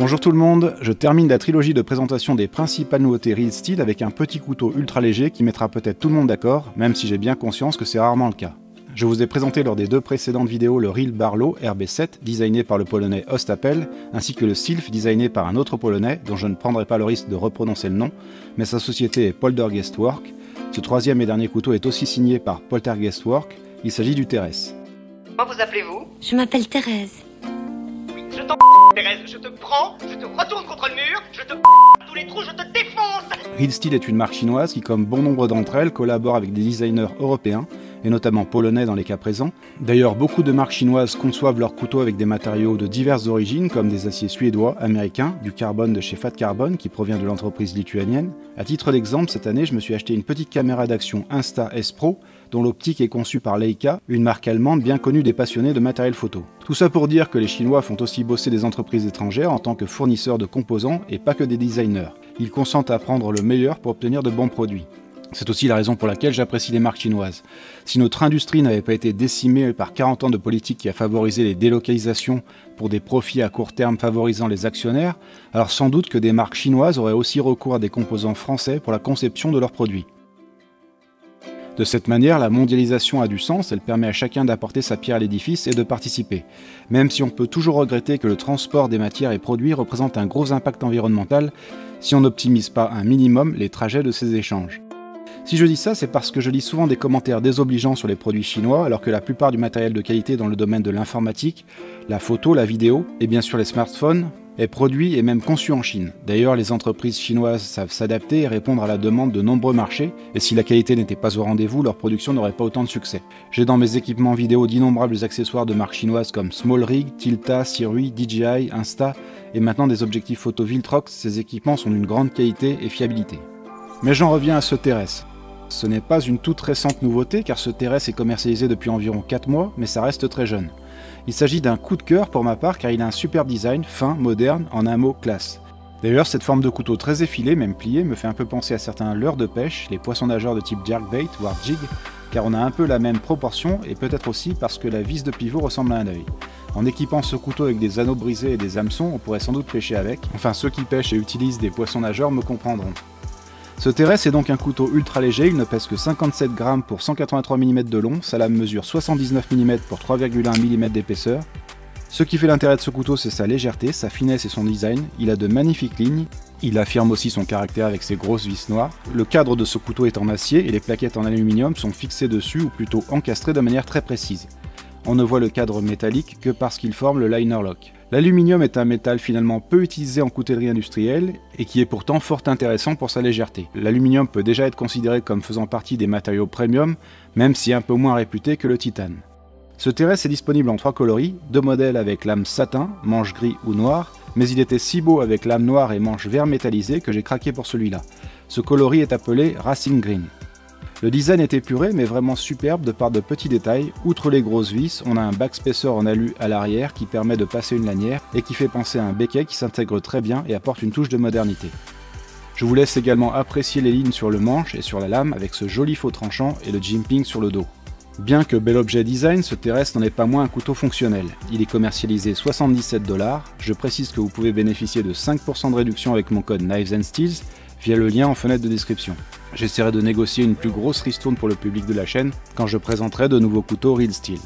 Bonjour tout le monde, je termine la trilogie de présentation des principales nouveautés Real Steel avec un petit couteau ultra léger qui mettra peut-être tout le monde d'accord, même si j'ai bien conscience que c'est rarement le cas. Je vous ai présenté lors des deux précédentes vidéos le Real Barlow RB7 designé par le polonais Ostapel, ainsi que le Sylph designé par un autre polonais dont je ne prendrai pas le risque de reprononcer le nom, mais sa société est Poltergeistwork. Ce troisième et dernier couteau est aussi signé par Poltergeistwork, il s'agit du Teres. Comment vous appelez-vous? Je m'appelle Thérèse. Je t'en Thérèse, je te prends, je te retourne contre le mur, je te tous les trous, je te défonce. Real Steel est une marque chinoise qui, comme bon nombre d'entre elles, collabore avec des designers européens, et notamment polonais dans les cas présents. D'ailleurs, beaucoup de marques chinoises conçoivent leurs couteaux avec des matériaux de diverses origines, comme des aciers suédois, américains, du carbone de chez Fat Carbon, qui provient de l'entreprise lituanienne. À titre d'exemple, cette année, je me suis acheté une petite caméra d'action Insta-S Pro, dont l'optique est conçue par Leica, une marque allemande bien connue des passionnés de matériel photo. Tout ça pour dire que les Chinois font aussi bosser des entreprises étrangères en tant que fournisseurs de composants et pas que des designers. Ils consentent à prendre le meilleur pour obtenir de bons produits. C'est aussi la raison pour laquelle j'apprécie les marques chinoises. Si notre industrie n'avait pas été décimée par 40 ans de politique qui a favorisé les délocalisations pour des profits à court terme favorisant les actionnaires, alors sans doute que des marques chinoises auraient aussi recours à des composants français pour la conception de leurs produits. De cette manière, la mondialisation a du sens, elle permet à chacun d'apporter sa pierre à l'édifice et de participer. Même si on peut toujours regretter que le transport des matières et produits représente un gros impact environnemental si on n'optimise pas un minimum les trajets de ces échanges. Si je dis ça, c'est parce que je lis souvent des commentaires désobligeants sur les produits chinois, alors que la plupart du matériel de qualité dans le domaine de l'informatique, la photo, la vidéo, et bien sûr les smartphones, est produit et même conçu en Chine. D'ailleurs, les entreprises chinoises savent s'adapter et répondre à la demande de nombreux marchés, et si la qualité n'était pas au rendez-vous, leur production n'aurait pas autant de succès. J'ai dans mes équipements vidéo d'innombrables accessoires de marques chinoises comme SmallRig, Tilta, Sirui, DJI, Insta, et maintenant des objectifs photo Viltrox. Ces équipements sont d'une grande qualité et fiabilité. Mais j'en reviens à ce Teres. Ce n'est pas une toute récente nouveauté car ce Teres est commercialisé depuis environ 4 mois, mais ça reste très jeune. Il s'agit d'un coup de cœur pour ma part car il a un superbe design, fin, moderne, en un mot classe. D'ailleurs, cette forme de couteau très effilée, même pliée, me fait un peu penser à certains leurres de pêche, les poissons nageurs de type jerkbait, voire jig, car on a un peu la même proportion et peut-être aussi parce que la vis de pivot ressemble à un œil. En équipant ce couteau avec des anneaux brisés et des hameçons, on pourrait sans doute pêcher avec. Enfin, ceux qui pêchent et utilisent des poissons nageurs me comprendront. Ce Teres est donc un couteau ultra léger, il ne pèse que 57 grammes pour 183 mm de long, sa lame mesure 79 mm pour 3,1 mm d'épaisseur. Ce qui fait l'intérêt de ce couteau, c'est sa légèreté, sa finesse et son design. Il a de magnifiques lignes, il affirme aussi son caractère avec ses grosses vis noires. Le cadre de ce couteau est en acier et les plaquettes en aluminium sont fixées dessus ou plutôt encastrées de manière très précise. On ne voit le cadre métallique que parce qu'il forme le liner lock. L'aluminium est un métal finalement peu utilisé en coutellerie industrielle et qui est pourtant fort intéressant pour sa légèreté. L'aluminium peut déjà être considéré comme faisant partie des matériaux premium, même si un peu moins réputé que le titane. Ce Teres est disponible en 3 coloris, 2 modèles avec lame satin, manche gris ou noir, mais il était si beau avec lame noire et manche vert métallisé que j'ai craqué pour celui-là. Ce coloris est appelé Racing Green. Le design est épuré mais vraiment superbe de par de petits détails. Outre les grosses vis, on a un backspacer en alu à l'arrière qui permet de passer une lanière et qui fait penser à un béquet qui s'intègre très bien et apporte une touche de modernité. Je vous laisse également apprécier les lignes sur le manche et sur la lame avec ce joli faux tranchant et le jimping sur le dos. Bien que bel objet design, ce Teres n'en est pas moins un couteau fonctionnel. Il est commercialisé 77 $. Je précise que vous pouvez bénéficier de 5% de réduction avec mon code Knives and Steels via le lien en fenêtre de description. J'essaierai de négocier une plus grosse ristourne pour le public de la chaîne quand je présenterai de nouveaux couteaux Real Steel.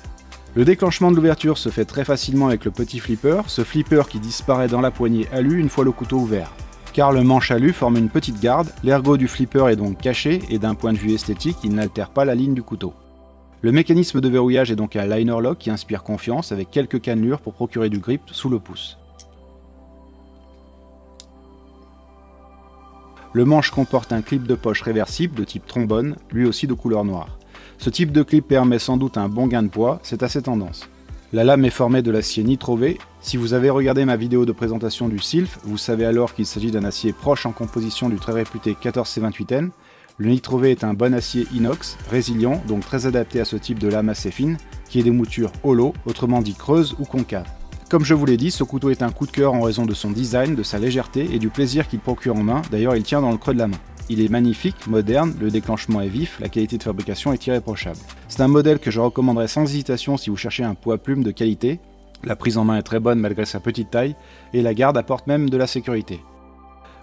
Le déclenchement de l'ouverture se fait très facilement avec le petit flipper, ce flipper qui disparaît dans la poignée alu une fois le couteau ouvert. Car le manche alu forme une petite garde, l'ergot du flipper est donc caché et d'un point de vue esthétique, il n'altère pas la ligne du couteau. Le mécanisme de verrouillage est donc un liner lock qui inspire confiance avec quelques cannelures pour procurer du grip sous le pouce. Le manche comporte un clip de poche réversible de type trombone, lui aussi de couleur noire. Ce type de clip permet sans doute un bon gain de poids, c'est assez tendance. La lame est formée de l'acier nitrové. Si vous avez regardé ma vidéo de présentation du Sylph, vous savez alors qu'il s'agit d'un acier proche en composition du très réputé 14C28N. Le nitrové est un bon acier inox, résilient, donc très adapté à ce type de lame assez fine, qui est des moutures hollow, autrement dit creuses ou concaves. Comme je vous l'ai dit, ce couteau est un coup de cœur en raison de son design, de sa légèreté et du plaisir qu'il procure en main, d'ailleurs il tient dans le creux de la main. Il est magnifique, moderne, le déclenchement est vif, la qualité de fabrication est irréprochable. C'est un modèle que je recommanderais sans hésitation si vous cherchez un poids plume de qualité. La prise en main est très bonne malgré sa petite taille, et la garde apporte même de la sécurité.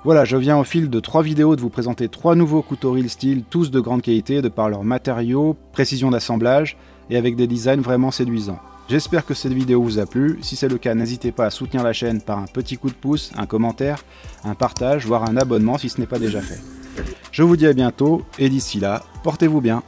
Voilà, je viens au fil de 3 vidéos de vous présenter 3 nouveaux couteaux Real Steel, tous de grande qualité de par leurs matériaux, précision d'assemblage et avec des designs vraiment séduisants. J'espère que cette vidéo vous a plu, si c'est le cas n'hésitez pas à soutenir la chaîne par un petit coup de pouce, un commentaire, un partage, voire un abonnement si ce n'est pas déjà fait. Je vous dis à bientôt, et d'ici là, portez-vous bien.